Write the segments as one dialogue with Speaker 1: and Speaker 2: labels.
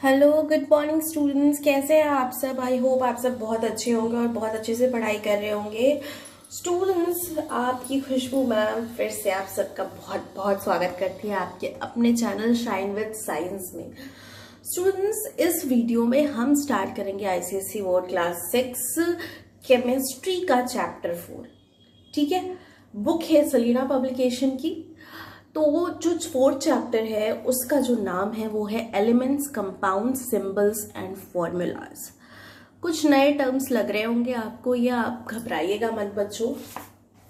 Speaker 1: Hello, good morning students. कैसे हैं आप सब? आई होप आप सब बहुत अच्छे होंगे और बहुत अच्छे से पढ़ाई कर रहे होंगे। स्टूडेंट्स, आपकी खुशबू मैम फिर से आप सबका बहुत बहुत स्वागत करती है आपके अपने चैनल शाइन विद साइंस में। स्टूडेंट्स, इस वीडियो में हम स्टार्ट करेंगे आईसीएसई बोर्ड क्लास 6 केमिस्ट्री का चैप्टर 4। ठीक है, बुक है सलीना पब्लिकेशन की। तो वो जो फोर्थ चैप्टर है उसका जो नाम है वो है elements, compounds, symbols and formulas. कुछ नए टर्म्स लग रहे होंगे आपको, या आप घबराइएगा मत बच्चों।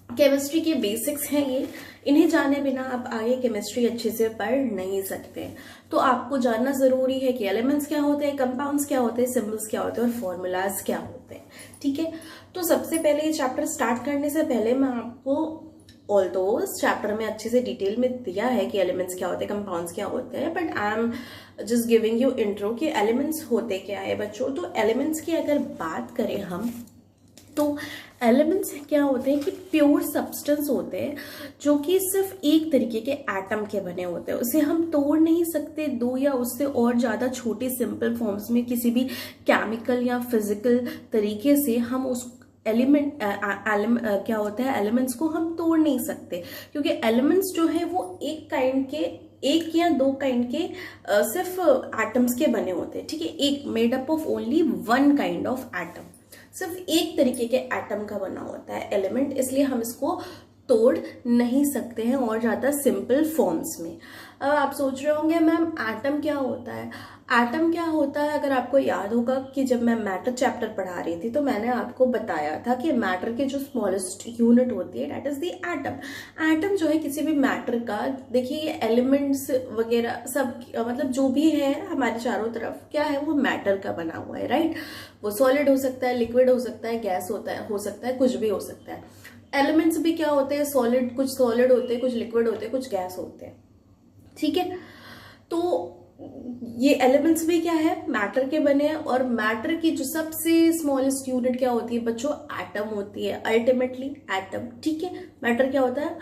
Speaker 1: केमिस्ट्री के बेसिक्स हैं ये, इन्हें जाने बिना आप आगे केमिस्ट्री अच्छे से पढ़ नहीं सकते। तो आपको जानना जरूरी है कि एलिमेंट्स क्या होते हैं, कंपाउंड्स क्या होते हैं, सिंबल्स क्या होते हैं और फॉर्मूलाज क्या होते हैं। ठीक है, तो सबसे पहले ये चैप्टर स्टार्ट करने से पहले मैं आपको ऑल्दो इस चैप्टर में अच्छे से डिटेल में दिया है कि एलिमेंट्स क्या होते हैं, कंपाउंड्स क्या होते हैं, but I am just giving you intro कि एलिमेंट्स होते क्या है बच्चों। तो एलिमेंट्स की अगर बात करें हम, तो एलिमेंट्स क्या होते हैं कि प्योर सब्सटेंस होते हैं जो कि सिर्फ एक तरीके के एटम के बने होते हैं। उसे हम तोड़ नहीं सकते दो या उससे और ज्यादा छोटे सिंपल फॉर्म्स में किसी भी केमिकल या फिजिकल तरीके से हम उस एलिमेंट क्या होता है, एलिमेंट्स को हम तोड़ नहीं सकते, क्योंकि एलिमेंट्स जो है वो एक या दो काइंड के सिर्फ एटम्स के बने होते हैं। ठीक है, एक made up of only one kind of atom, सिर्फ एक तरीके के एटम का बना होता है एलिमेंट, इसलिए हम इसको तोड़ नहीं सकते हैं और ज्यादा सिंपल फॉर्म्स में। अब आप सोच रहे होंगे मैम एटम क्या होता है। एटम क्या होता है, अगर आपको याद होगा कि जब मैं मैटर चैप्टर पढ़ा रही थी तो मैंने आपको बताया था कि मैटर के जो स्मॉलेस्ट यूनिट होती है that is the atom. Atom जो है किसी भी मैटर का, देखिए एलिमेंट्स वगैरह सब मतलब जो भी है हमारे चारों तरफ क्या है वो मैटर का बना हुआ है, राइट। वो सॉलिड हो सकता है, लिक्विड हो सकता है, गैस हो सकता है, कुछ भी हो सकता है। एलिमेंट्स भी क्या होते हैं, सॉलिड, कुछ सॉलिड होते हैं, कुछ लिक्विड होते हैं, कुछ गैस होते हैं। ठीक है, तो ये एलिमेंट्स भी क्या है, मैटर के बने हैं। और मैटर की जो सबसे स्मॉलेस्ट यूनिट क्या होती है बच्चों, एटम होती है, अल्टीमेटली एटम। ठीक है, मैटर क्या होता है,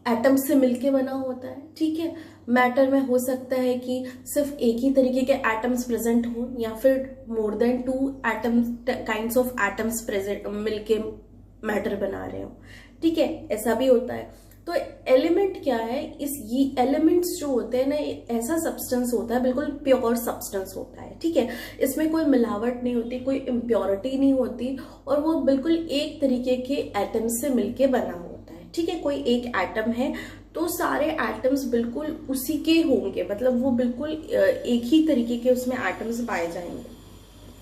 Speaker 1: एटम से मिलके बना होता है। ठीक है, मैटर में हो सकता है कि सिर्फ एक ही तरीके के एटम्स प्रेजेंट हो या फिर more than two atoms, kinds of atoms present मिलके मैटर बना रहे हो। ठीक है, ऐसा भी होता है। तो एलिमेंट क्या है, ये एलिमेंट्स जो होते हैं ना, ऐसा सब्सटेंस होता है, बिल्कुल प्योर सब्सटेंस होता है। ठीक है, इसमें कोई मिलावट नहीं होती, कोई इम्प्योरिटी नहीं होती, और वो बिल्कुल एक तरीके के एटम से मिलके बना होता है। ठीक है, कोई एक एटम है तो सारे एटम्स बिल्कुल उसी के होंगे, मतलब वो बिल्कुल एक ही तरीके के उसमें एटम्स पाए जाएंगे।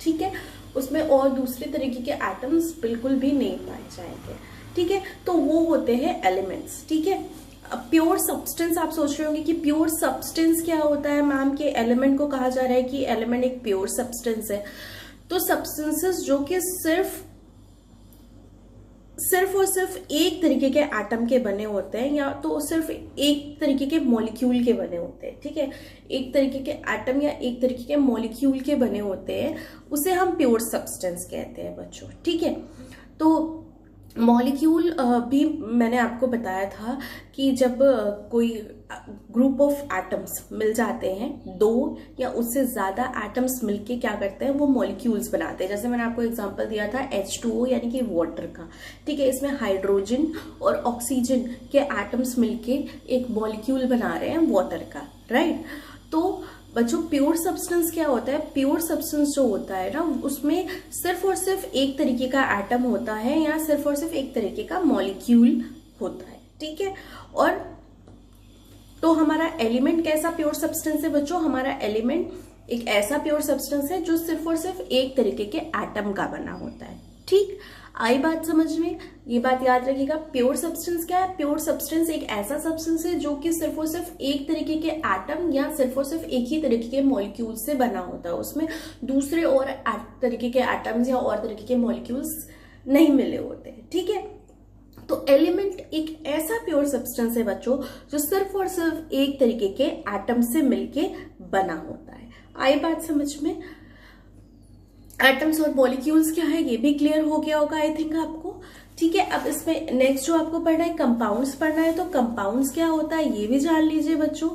Speaker 1: ठीक है, उसमें और दूसरे तरीके के एटम्स बिल्कुल भी नहीं पाए जाएंगे। ठीक है, तो वो होते हैं एलिमेंट्स। ठीक है, प्योर सब्सटेंस, आप सोच रहे होंगे कि प्योर सब्सटेंस क्या होता है मैम, कि एलिमेंट को कहा जा रहा है कि एलिमेंट एक प्योर सब्सटेंस है। तो सब्सटेंसेस जो कि सिर्फ और सिर्फ एक तरीके के एटम के बने होते हैं, या तो सिर्फ एक तरीके के मॉलिक्यूल के बने होते हैं। ठीक है, एक तरीके के एटम या एक तरीके के मॉलिक्यूल के बने होते हैं, उसे हम प्योर सब्सटेंस कहते हैं बच्चों। ठीक है, तो मॉलिक्यूल भी मैंने आपको बताया था कि जब कोई ग्रुप ऑफ एटम्स मिल जाते हैं, दो या उससे ज्यादा एटम्स मिलके क्या करते हैं, वो मॉलिक्यूल्स बनाते हैं। जैसे मैंने आपको एग्जांपल दिया था H2O यानी कि वाटर का। ठीक है, इसमें हाइड्रोजन और ऑक्सीजन के एटम्स मिलके एक मॉलिक्यूल बना रहे हैं वाटर का, राइट। तो बच्चों प्योर सब्सटेंस क्या होता है, प्योर सब्सटेंस जो होता है ना, उसमें सिर्फ और सिर्फ एक तरीके का एटम होता है या सिर्फ और सिर्फ एक तरीके का मॉलिक्यूल होता है। ठीक है, और तो हमारा एलिमेंट कैसा प्योर सब्सटेंस है बच्चों, हमारा एलिमेंट एक ऐसा प्योर सब्सटेंस है जो सिर्फ और सिर्फ एक तरीके के एटम का बना होता है। ठीक, आई बात समझ में, ये बात याद रखिएगा। प्योर सब्सटेंस क्या है, प्योर सब्सटेंस एक ऐसा सब्सटेंस है जो कि सिर्फ और सिर्फ एक तरीके के एटम या सिर्फ और सिर्फ एक ही तरीके के मॉलिक्यूल से बना होता है, उसमें दूसरे और तरीके के एटम्स या और तरीके के मॉलिक्यूल्स नहीं मिले होते। ठीक है, तो एलिमेंट एक ऐसा प्योर सब्सटेंस है बच्चों जो सिर्फ और सिर्फ एक तरीके के एटम से मिलके बना होता है। आई बात समझ में, एटम्स और मॉलिक्यूल्स क्या है ये भी क्लियर हो गया होगा आई थिंक आपको। ठीक है, अब इसमें नेक्स्ट जो आपको पढ़ना है कंपाउंड्स पढ़ना है। तो कंपाउंड्स क्या होता है ये भी जान लीजिए बच्चों।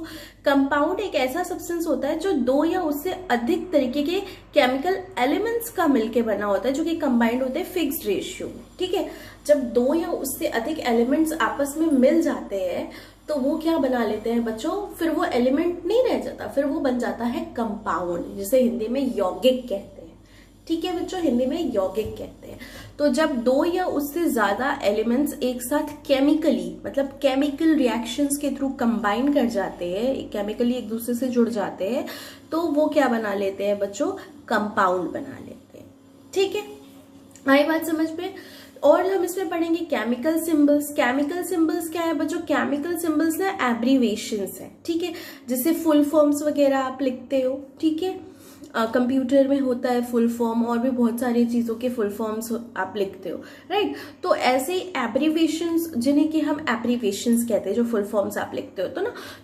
Speaker 1: कंपाउंड एक ऐसा सब्सटेंस होता है जो दो या उससे अधिक तरीके के केमिकल एलिमेंट्स का मिलके बना होता है, जो कि कंबाइंड होते हैं फिक्स्ड रेशियो में। ठीक है, जब दो या उससे अधिक एलिमेंट्स आपस में मिल जाते हैं तो वो क्या बना लेते हैं बच्चों, फिर वो एलिमेंट नहीं रह जाता, फिर वो बन जाता है कंपाउंड, जिसे हिंदी में यौगिक कहते हैं। ठीक है बच्चों, हिंदी में यौगिक कहते हैं। तो जब दो या उससे ज्यादा एलिमेंट्स एक साथ केमिकली, मतलब केमिकल रिएक्शंस के थ्रू कंबाइन कर जाते हैं, केमिकली एक दूसरे से जुड़ जाते हैं, तो वो क्या बना लेते हैं बच्चों, कंपाउंड बना लेते हैं। ठीक है, आई बात समझ में। और हम इसमें पढ़ेंगे केमिकल सिंबल्स। केमिकल सिंबल्स क्या है बच्चों, केमिकल सिंबल्स ना एब्रीवेशंस है। ठीक है, जैसे फुल फॉर्म्स वगैरह आप लिखते हो। ठीक है, कंप्यूटर में होता है फुल फॉर्म, और भी बहुत सारी चीजों के फुल फॉर्म्स आप लिखते हो, राइट। तो ऐसे एब्रीवेशंस, जिन्हें कि हम एब्रीवेशंस कहते हैं, जो फुल फॉर्म्स आप लिखते हो,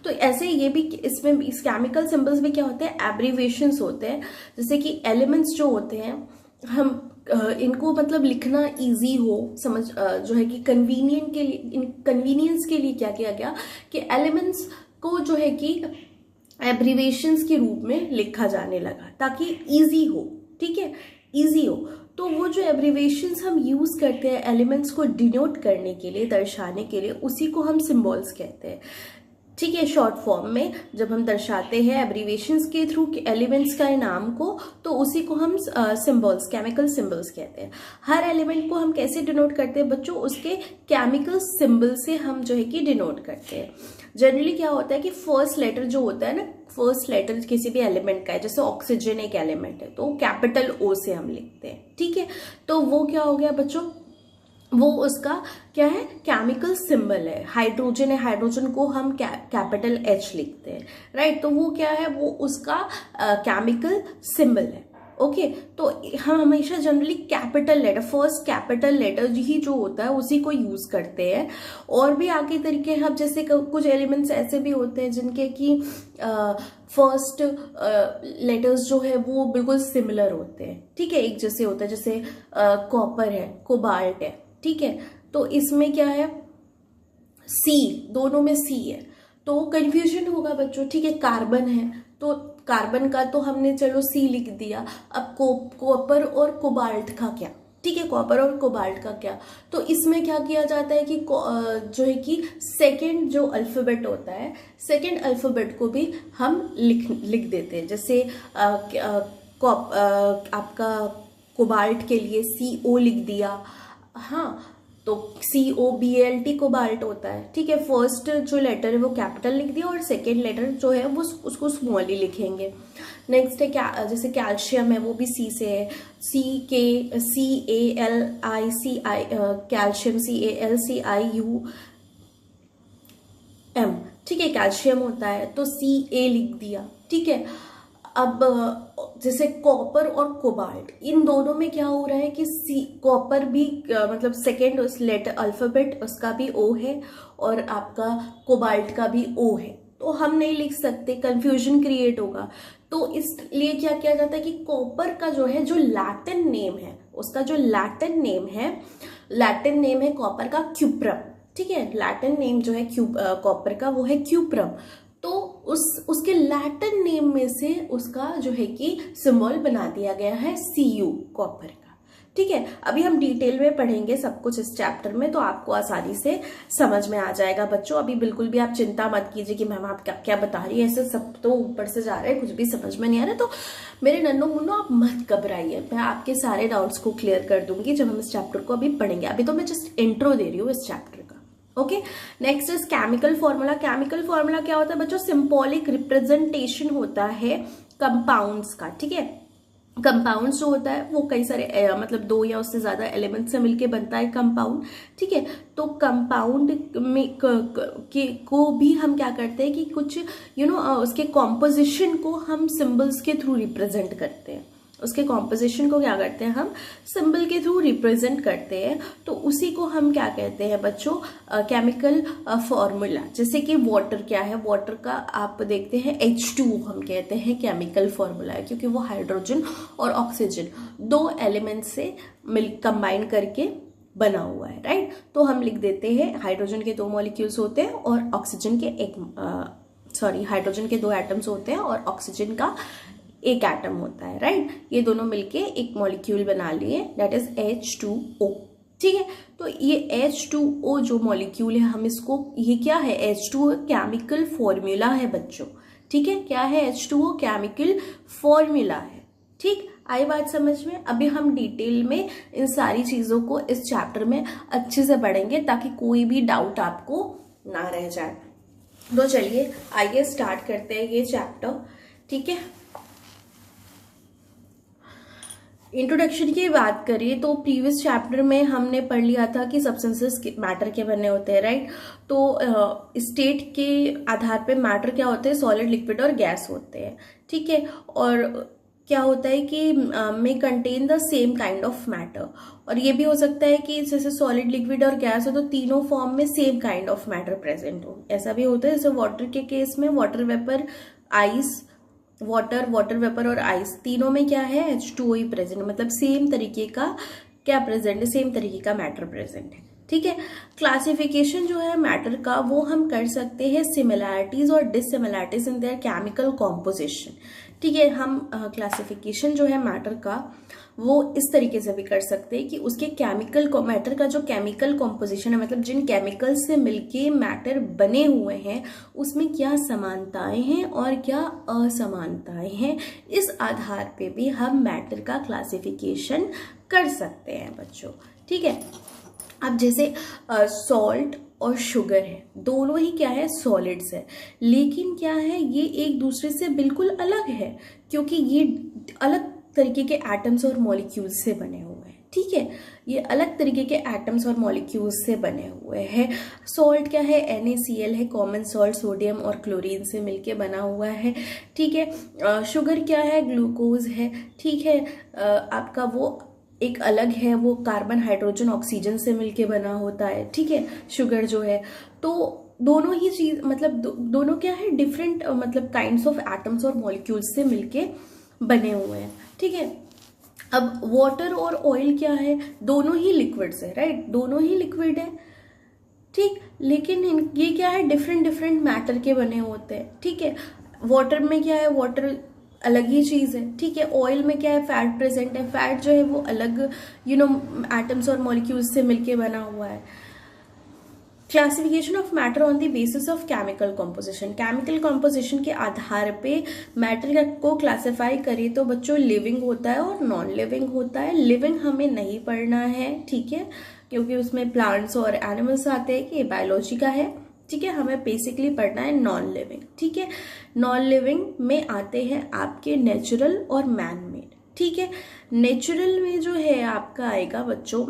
Speaker 1: तो ऐसे ये भी इसमें इस केमिकल सिंबल्स में क्या होते हैं, एब्रीवेशंस होते हैं। जैसे कि एलिमेंट्स जो होते हैं, हम इनको मतलब लिखना इजी हो, समझ जो है कि कन्वीनियंस के लिए क्या किया गया कि एलिमेंट्स को जो है कि एब्रीवेशंस के रूप में लिखा जाने लगा, ताकि इजी हो। ठीक है, इजी हो। तो वो जो एब्रीवेशंस हम यूज करते हैं एलिमेंट्स को डिनोट करने के लिए, दर्शाने के लिए, उसी को हम सिंबल्स कहते हैं। ठीक है, शॉर्ट फॉर्म में जब हम दर्शाते हैं एब्रीवेशंस के थ्रू एलिमेंट्स का नाम को, तो उसी को हम सिंबल्स, केमिकल सिंबल्स कहते हैं। हर एलिमेंट को हम कैसे डिनोट करते हैं बच्चों, उसके केमिकल सिंबल से हम जो है कि डिनोट करते हैं। जनरली क्या होता है कि फर्स्ट लेटर जो होता है ना, फर्स्ट लेटर किसी भी एलिमेंट का है, जैसे ऑक्सीजन एक एलिमेंट है, तो कैपिटल ओ से हम लिखते हैं। ठीक है, तो वो क्या हो गया बच्चों, वो उसका क्या है, केमिकल सिंबल है। हाइड्रोजन है, हाइड्रोजन को हम कैपिटल एच लिखते हैं, राइट। तो वो क्या है, वो उसका केमिकल सिंबल है। ओके, तो हम हमेशा generally capital letter, first capital letter ही जो होता है उसी को यूज करते हैं। और भी आगे तरीके हम, जैसे कुछ एलिमेंट्स ऐसे भी होते हैं जिनके कि फर्स्ट लेटर्स जो है वो बिल्कुल सिमिलर होते हैं। ठीक है, एक जैसे होता है, जैसे कॉपर है, कोबाल्ट है। ठीक है, तो इसमें क्या है, सी, दोनों में सी है, तो कंफ्यूजन होगा बच्चों। ठीक है, कार्बन है, तो कार्बन का तो हमने चलो सी लिख दिया, अब कॉपर और कोबाल्ट का क्या। ठीक है, कॉपर और कोबाल्ट का क्या, तो इसमें क्या किया जाता है कि जो है कि सेकंड जो अल्फाबेट होता है, सेकंड अल्फाबेट को भी हम लिख देते हैं। जैसे आपका कोबाल्ट के लिए CO लिख दिया, हाँ, तो COBALT कोबाल्ट होता है। ठीक है, फर्स्ट जो लेटर है वो कैपिटल लिख दिया, और सेकेंड लेटर जो है वो उसको स्मॉल ही लिखेंगे। नेक्स्ट है क्या, जैसे कैल्शियम है, वो भी C से है, CALCIM, कैल्शियम CALCIUM। ठीक है, कैल्शियम होता है, तो CA लिख दिया। ठीक है, अब जैसे कॉपर और कोबाल्ट, इन दोनों में क्या हो रहा है कि कॉपर भी मतलब सेकेंड उस लेटर अल्फाबेट उसका भी O है, और आपका कोबाल्ट का भी O है, तो हम नहीं लिख सकते, कंफ्यूजन क्रिएट होगा। तो इसलिए क्या किया जाता है कि कॉपर का जो है, जो लैटिन नेम है, उसका जो लैटिन नेम है कॉपर का क्यूप्रम। ठीक है, लैटिन नेम जो है कॉपर का वो है क्यूप्रम। तो उसके लैटिन नेम में से उसका जो है कि सिंबल बना दिया गया है Cu, कॉपर का। ठीक है, अभी हम डिटेल में पढ़ेंगे सब कुछ इस चैप्टर में, तो आपको आसानी से समझ में आ जाएगा बच्चों। अभी बिल्कुल भी आप चिंता मत कीजिए कि मैम आप क्या बता रही है, ऐसे सब तो ऊपर से जा रहे हैं, कुछ भी समझ में नहीं आ रहा। तो मेरे नन्नू मुन्नो आप मत घबराइए, मैं आपके सारे डाउट्स को क्लियर कर दूंगी जब हम इस चैप्टर को अभी पढ़ेंगे। अभी तो मैं जस्ट इंट्रो दे रही हूँ इस चैप्टर का। Okay, next is chemical formula. Chemical formula क्या होता है बच्चों, सिंबॉलिक रिप्रेजेंटेशन होता है कंपाउंड्स का। ठीक है, कंपाउंड्स जो होता है वो कई सारे मतलब दो या उससे ज्यादा एलिमेंट से मिलके बनता है कंपाउंड। ठीक है, तो कंपाउंड में को भी हम क्या करते हैं कि कुछ उसके कॉम्पोजिशन को हम सिंबल्स के थ्रू रिप्रेजेंट करते हैं। उसके कॉम्पोजिशन को क्या करते हैं, हम सिंबल के थ्रू रिप्रेजेंट करते हैं। तो उसी को हम क्या कहते हैं बच्चों, केमिकल फॉर्मूला। जैसे कि वाटर क्या है, वाटर का आप देखते हैं H2 हम कहते हैं केमिकल फॉर्मूला है, क्योंकि वो हाइड्रोजन और ऑक्सीजन दो एलिमेंट से कंबाइन करके बना हुआ है, राइट। तो हम लिख देते हैं हाइड्रोजन के 2 मॉलिक्यूल्स होते हैं और ऑक्सीजन के हाइड्रोजन के 2 एटम्स होते हैं और ऑक्सीजन का 1 एटम होता है, राइट। ये दोनों मिलके एक मॉलिक्यूल बना लिए, दैट इज H2O, ठीक है। तो ये H2O जो मॉलिक्यूल है, हम इसको, ये क्या है, H2O केमिकल फॉर्मूला है बच्चों, ठीक है। क्या है, H2O केमिकल फॉर्मूला है, ठीक। आई बात समझ में। अभी हम डिटेल में इन सारी चीजों को इस चैप्टर में अच्छे से पढ़ेंगे ताकि कोई भी डाउट आपको ना रह जाए। तो चलिए आइए स्टार्ट करते हैं ये चैप्टर, ठीक है। इंट्रोडक्शन की बात करें तो प्रीवियस चैप्टर में हमने पढ़ लिया था कि सब्सटेंसेस मैटर के बने होते हैं, राइट। तो स्टेट के आधार पे मैटर क्या होते हैं, सॉलिड, लिक्विड और गैस होते हैं, ठीक है। और क्या होता है कि may contain the same kind of matter, और ये भी हो सकता है कि जैसे सॉलिड, लिक्विड और गैस हो तो तीनों फॉर्म में same kind of matter present हो। ऐसा भी होता है जैसे वाटर के केस में, water vapour, ice, water vapour और आइस तीनों में क्या है, H2O ही प्रेजेंट, मतलब सेम तरीके का क्या प्रेजेंट है, सेम तरीके का मैटर प्रेजेंट है, ठीक है। क्लासिफिकेशन जो है मैटर का वो हम कर सकते हैं सिमिलैरिटीज और डिससिमिलैरिटीज इन देयर केमिकल कॉम्पोजिशन, ठीक है। हम क्लासिफिकेशन जो है मैटर का वो इस तरीके से भी कर सकते हैं कि उसके मैटर का जो केमिकल कॉम्पोजिशन है, मतलब जिन केमिकल से मिलके मैटर बने हुए हैं उसमें क्या समानताएं हैं और क्या असमानताएं हैं, इस आधार पे भी हम मैटर का क्लासिफिकेशन कर सकते हैं बच्चों, ठीक है। अब जैसे सॉल्ट और शुगर है, दोनों ही क्या है, सॉलिड्स है, लेकिन क्या है, ये एक दूसरे से बिल्कुल अलग है क्योंकि ये अलग तरीके के एटम्स और मॉलिक्यूल्स से बने हुए हैं, ठीक है। ये अलग तरीके के एटम्स और मॉलिक्यूल्स से बने हुए हैं। सॉल्ट क्या है, NaCl है, कॉमन सॉल्ट, सोडियम और क्लोरीन से मिलके बना हुआ है, ठीक है। शुगर क्या है, ग्लूकोज है, ठीक है। आपका वो एक अलग है, वो कार्बन, हाइड्रोजन, ऑक्सीजन से मिलके बना होता है, ठीक है, शुगर जो है। तो दोनों ही चीज मतलब दोनों क्या है, डिफरेंट मतलब काइंड्स ऑफ एटम्स और मॉलिक्यूल्स से मिलके बने हुए हैं, ठीक है। अब वाटर और ऑयल क्या है, दोनों ही लिक्विड्स है, राइट, दोनों ही लिक्विड है, ठीक। लेकिन ये क्या है, डिफरेंट मैटर के बने होते हैं, ठीक है। वाटर में क्या है, वाटर अलग ही चीज है, ठीक है। ऑयल में क्या है, फैट प्रेजेंट है, फैट जो है वो अलग एटम्स और मॉलिक्यूल्स से मिलके बना हुआ है। Classification of matter on the basis of chemical composition, chemical composition के आधार पे मैटर को क्लासिफाई करें तो बच्चों लिविंग होता है और नॉन लिविंग होता है। लिविंग हमें नहीं पढ़ना है, ठीक है, क्योंकि उसमें प्लांट्स और एनिमल्स आते हैं कि ये बायोलॉजी का है, ठीक है। हमें बेसिकली पढ़ना है नॉन लिविंग, ठीक है। नॉन लिविंग में आते हैं आपके नेचुरल और मैन मेड, ठीक है। नेचुरल में जो है आपका आएगा बच्चों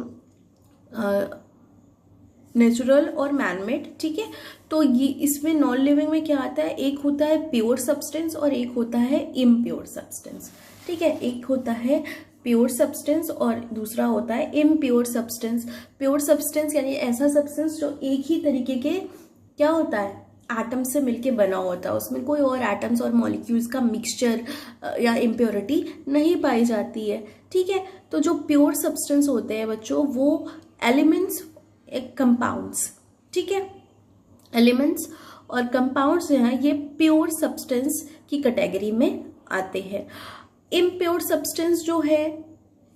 Speaker 1: नेचुरल और मैनमेड, ठीक है। तो ये इसमें नॉन लिविंग में क्या आता है, एक होता है प्योर सब्सटेंस और एक होता है इम्प्योर सब्सटेंस, ठीक है। एक होता है प्योर सब्सटेंस और दूसरा होता है इम्प्योर सब्सटेंस। प्योर सब्सटेंस यानी ऐसा सब्सटेंस जो एक ही तरीके के क्या होता है, एटम से मिलके बना होता है, उसमें कोई और एटम्स और मॉलिक्यूल्स का मिक्सचर या इम्प्योरिटी नहीं पाई जाती है, ठीक है। तो जो प्योर सब्सटेंस होते हैं बच्चों वो एलिमेंट्स, कंपाउंड्स, ठीक है। एलिमेंट्स और कंपाउंड्स जो हैं ये प्योर सब्सटेंस की कैटेगरी में आते हैं। इम्प्योर सब्सटेंस जो है,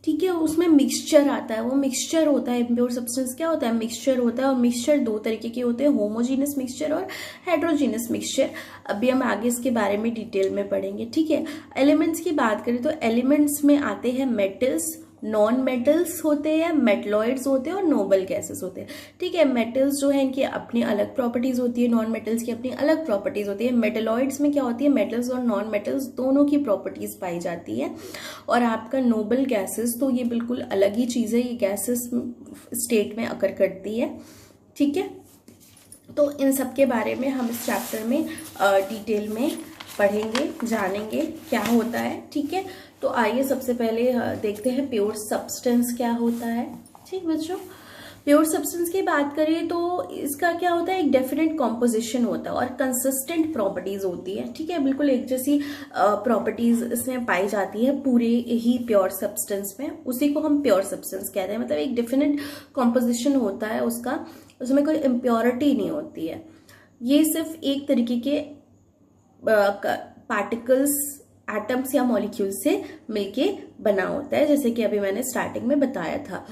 Speaker 1: ठीक है, उसमें मिक्सचर आता है, वो मिक्सचर होता है। इम्प्योर सब्सटेंस क्या होता है, मिक्सचर होता है, और मिक्सचर 2 तरीके के होते हैं, होमोजीनस मिक्सचर और हेट्रोजीनस मिक्सचर। अभी हम आगे इसके बारे में डिटेल में पढ़ेंगे, ठीक है। एलिमेंट्स की बात करें तो एलिमेंट्स में आते हैं मेटल्स, नॉन मेटल्स होते हैं, मेटलॉइड्स होते हैं और नोबल गैसेस होते हैं, ठीक है। मेटल्स जो है इनकी अपनी अलग प्रॉपर्टीज होती है, नॉन मेटल्स की अपनी अलग प्रॉपर्टीज होती है। मेटलॉइड्स में क्या होती है, मेटल्स और नॉन मेटल्स दोनों की प्रॉपर्टीज पाई जाती है। और आपका नोबल गैसेस तो ये बिल्कुल अलग ही चीज है, ये गैसेस स्टेट में अकर करती है, ठीक है। तो इन सब के बारे में हम इस चैप्टर में डिटेल में पढ़ेंगे, जानेंगे क्या होता है, ठीक है। तो आइए सबसे पहले देखते हैं प्योर सब्सटेंस क्या होता है, ठीक बच्चों। प्योर सब्सटेंस की बात करें तो इसका क्या होता है, एक डेफिनेट कॉम्पोजिशन होता है और कंसिस्टेंट प्रॉपर्टीज होती है, ठीक है। बिल्कुल एक जैसी प्रॉपर्टीज इसमें पाई जाती है पूरे ही प्योर सब्सटेंस में, उसी को हम प्योर सब्सटेंस कहते हैं। मतलब एक डेफिनेट कॉम्पोजिशन होता है उसका, उसमें कोई इम्प्योरिटी नहीं होती है। ये सिर्फ एक तरीके के पार्टिकल्स, एटम्स या मॉलिक्यूल्स से मिलके बना होता है, जैसे कि अभी मैंने स्टार्टिंग में बताया था।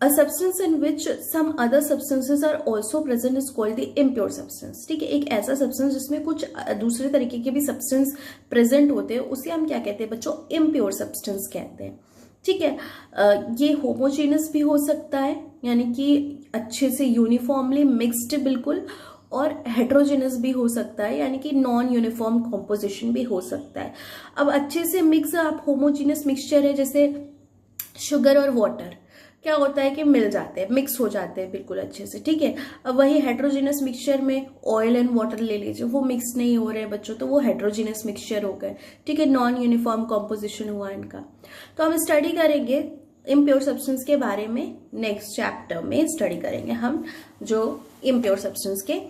Speaker 1: A substance in which some other substances are also present is called the impure substance, ठीक है। एक ऐसा सब्सटेंस जिसमें कुछ दूसरे तरीके के भी सब्सटेंस प्रेजेंट होते हैं, उसे हम क्या कहते हैं बच्चों, इम्प्योर सब्सटेंस कहते हैं, ठीक है। ये होमोजेनस भी हो सकता है, यानी कि अच्छे से यूनिफॉर्मली मिक्स्ड बिल्कुल, और हेट्रोजेनस भी हो सकता है, यानी कि नॉन यूनिफॉर्म कॉम्पोजिशन भी हो सकता है। अब अच्छे से मिक्स, आप होमोजेनस मिक्सचर है जैसे शुगर और वाटर, क्या होता है कि मिल जाते हैं, मिक्स हो जाते हैं बिल्कुल अच्छे से, ठीक है। अब वही हेट्रोजेनस मिक्सचर में ऑयल एंड वाटर ले लीजिए, वो मिक्स नहीं हो रहे हैं बच्चों, तो वो हेट्रोजेनस मिक्सचर हो गए, ठीक है, नॉन यूनिफॉर्म कॉम्पोजिशन हुआ इनका। तो हम स्टडी करेंगे इम्प्योर सब्सटेंस के बारे में, नेक्स्ट चैप्टर में स्टडी करेंगे हम जो इम्प्योर सब्सटेंस के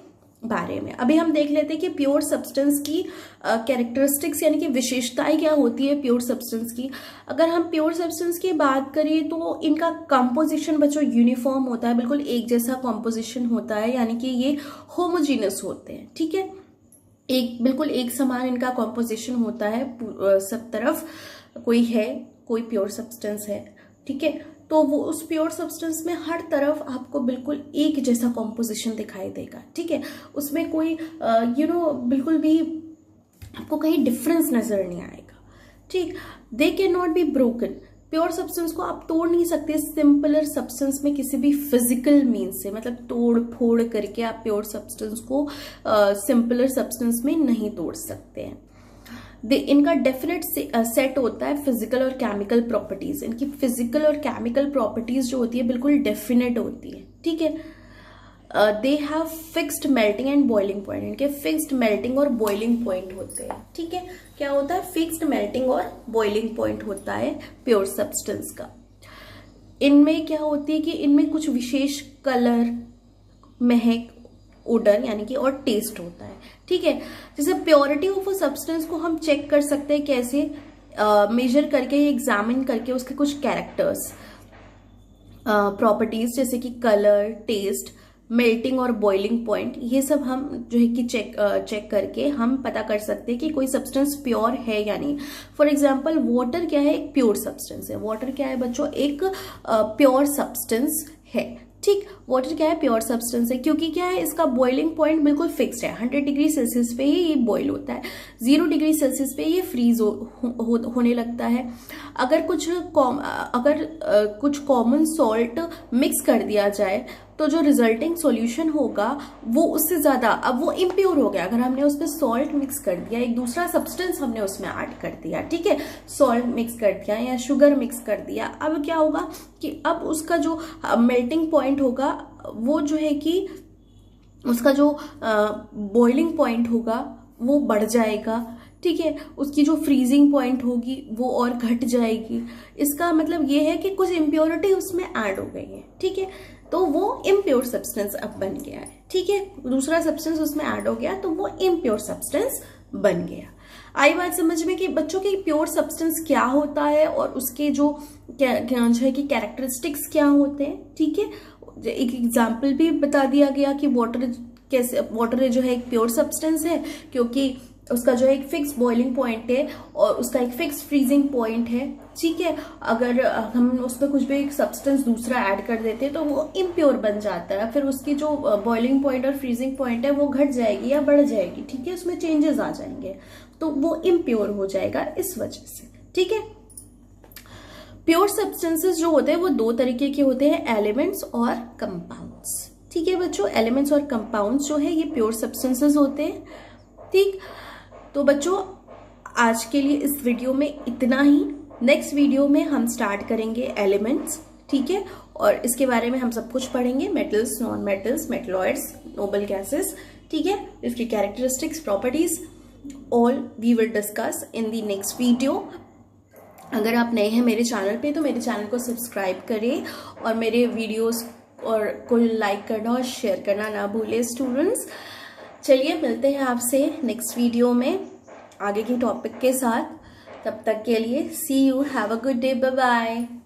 Speaker 1: बारे में। अभी हम देख लेते हैं कि प्योर सब्सटेंस की कैरेक्टरिस्टिक्स यानी कि विशेषताएं क्या होती है प्योर सब्सटेंस की। अगर हम प्योर सब्सटेंस की बात करें तो इनका कंपोजिशन बच्चों यूनिफॉर्म होता है, बिल्कुल एक जैसा कंपोजिशन होता है, यानी कि ये होमोजीनस होते हैं, ठीक है। एक बिल्कुल एक समान इनका कंपोजिशन होता है, सब तरफ कोई प्योर सब्सटेंस है, ठीक है। तो वो उस प्योर सब्सटेंस में हर तरफ आपको बिल्कुल एक जैसा कॉम्पोजिशन दिखाई देगा, ठीक है। उसमें कोई बिल्कुल भी आपको कहीं डिफरेंस नजर नहीं आएगा, ठीक। They can not be broken, pure substance को आप तोड़ नहीं सकते सिंपलर सब्सटेंस में किसी भी फिजिकल मीन्स से, मतलब तोड़ फोड़ करके आप प्योर सब्सटेंस को सिंपलर सब्सटेंस में नहीं तोड़ सकते हैं। इनका डेफिनेट सेट होता है फिजिकल और केमिकल प्रॉपर्टीज, इनकी फिजिकल और केमिकल प्रॉपर्टीज जो होती है बिल्कुल डेफिनेट होती है, ठीक है। They have fixed melting and boiling point, इनके फिक्स्ड मेल्टिंग और बॉइलिंग पॉइंट होते हैं, ठीक है। क्या होता है, फिक्स्ड मेल्टिंग और बॉइलिंग पॉइंट होता है प्योर सब्सटेंस का। इनमें क्या होती है कि इनमें कुछ विशेष कलर, महक, ओडर यानी कि और टेस्ट होता है, ठीक है। जैसे प्योरिटी ऑफ अ सब्सटेंस को हम चेक कर सकते हैं कैसे, मेजर करके, एग्जामिन करके उसके कुछ कैरेक्टर्स, प्रॉपर्टीज जैसे कि कलर, टेस्ट, मेल्टिंग और बॉइलिंग पॉइंट, ये सब हम जो है कि चेक करके हम पता कर सकते हैं कि कोई सब्सटेंस प्योर है या नहीं। फॉर एग्जांपल वाटर क्या है, एक प्योर सब्सटेंस है। वाटर क्या है बच्चों, एक प्योर सब्सटेंस है, ठीक। वाटर क्या है, प्योर सब्सटेंस है, क्योंकि क्या है, इसका बॉइलिंग पॉइंट बिल्कुल फिक्स्ड है, 100 डिग्री सेल्सियस पे ही ये बॉईल होता है, 0 डिग्री सेल्सियस पे ये फ्रीज होने लगता है। अगर कुछ कॉमन सॉल्ट मिक्स कर दिया जाए तो जो रिजल्टिंग सॉल्यूशन होगा वो उससे ज्यादा, अब वो इम्प्योर हो गया। अगर हमने उसमें सॉल्ट मिक्स कर दिया, एक दूसरा सब्सटेंस हमने उसमें ऐड कर दिया, ठीक है, सॉल्ट मिक्स कर दिया या शुगर मिक्स कर दिया, अब क्या होगा कि अब उसका जो मेल्टिंग पॉइंट होगा वो जो है कि उसका जो बॉइलिंग पॉइंट होगा वो बढ़ जाएगा, ठीक है। उसकी जो फ्रीजिंग पॉइंट होगी वो और घट जाएगी। इसका मतलब ये है कि कुछ इम्प्योरिटी उसमें ऐड हो गई है, ठीक है, तो वो इम्प्योर सब्सटेंस अब बन गया है, ठीक है। दूसरा सब्सटेंस उसमें ऐड हो गया तो वो इम्प्योर सब्सटेंस बन गया। आई बात समझ में कि बच्चों की प्योर सब्सटेंस क्या होता है और उसके जो है कि कैरेक्टरिस्टिक्स क्या होते हैं, ठीक है। एक एग्जाम्पल भी बता दिया गया कि वाटर जो है एक प्योर सब्सटेंस है क्योंकि उसका जो है एक फिक्स बॉइलिंग पॉइंट है और उसका एक फिक्स फ्रीजिंग पॉइंट है, ठीक है। अगर हम उसमें कुछ भी एक सब्सटेंस दूसरा ऐड कर देते हैं तो वो इम्प्योर बन जाता है, फिर उसकी जो बॉइलिंग पॉइंट और फ्रीजिंग पॉइंट है वो घट जाएगी या बढ़ जाएगी, ठीक है, उसमें चेंजेस आ जाएंगे तो वो इम्प्योर हो जाएगा इस वजह से, ठीक है। प्योर सब्सटेंसेस जो होते हैं वो दो तरीके के होते हैं, एलिमेंट्स और कंपाउंड्स, ठीक है बच्चों। एलिमेंट्स और कंपाउंड्स जो है ये प्योर सब्सटेंसेस होते हैं, ठीक। तो बच्चों आज के लिए इस वीडियो में इतना ही। नेक्स्ट वीडियो में हम स्टार्ट करेंगे एलिमेंट्स, ठीक है, और इसके बारे में हम सब कुछ पढ़ेंगे, metals, non metals, metalloids, noble gases, ठीक है, इसकी characteristics, properties, all we will discuss in the next video. अगर आप नए हैं मेरे चैनल पे तो मेरे चैनल को सब्सक्राइब करें और मेरे वीडियोस और को लाइक करना और शेयर करना ना भूलें स्टूडेंट्स। चलिए मिलते हैं आपसे नेक्स्ट वीडियो में आगे के टॉपिक के साथ। तब तक के लिए see you, have a good day, bye bye.